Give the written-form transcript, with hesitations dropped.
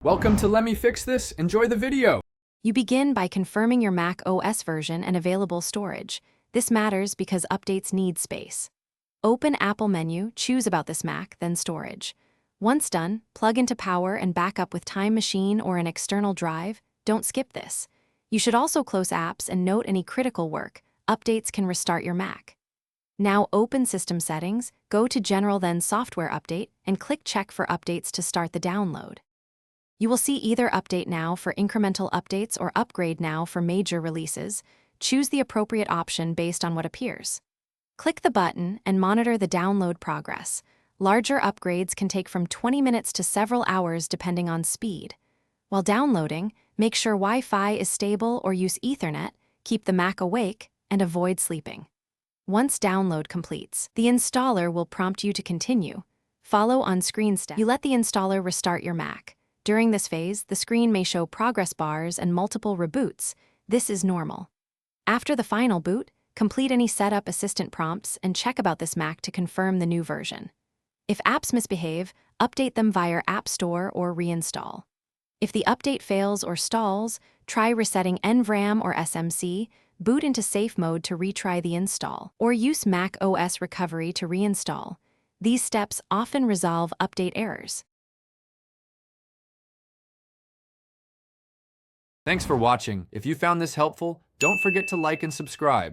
Welcome to Let Me Fix This. Enjoy the video. You begin by confirming your Mac OS version and available storage. This matters because updates need space. Open Apple menu, choose about this Mac, then storage. Once done, plug into power and back up with Time Machine or an external drive. Don't skip this. You should also close apps and note any critical work. Updates can restart your Mac. Now open System Settings, go to General then Software Update, and click Check for updates to start the download. You will see either Update Now for incremental updates or Upgrade Now for major releases. Choose the appropriate option based on what appears. Click the button and monitor the download progress. Larger upgrades can take from 20 minutes to several hours depending on speed. While downloading, make sure Wi-Fi is stable or use Ethernet, keep the Mac awake, and avoid sleeping. Once download completes, the installer will prompt you to continue. Follow on-screen steps. You let the installer restart your Mac. During this phase, the screen may show progress bars and multiple reboots. This is normal. After the final boot, complete any setup assistant prompts and check about this Mac to confirm the new version. If apps misbehave, update them via App Store or reinstall. If the update fails or stalls, try resetting NVRAM or SMC, boot into safe mode to retry the install, or use Mac OS recovery to reinstall. These steps often resolve update errors. Thanks for watching. If you found this helpful, don't forget to like and subscribe.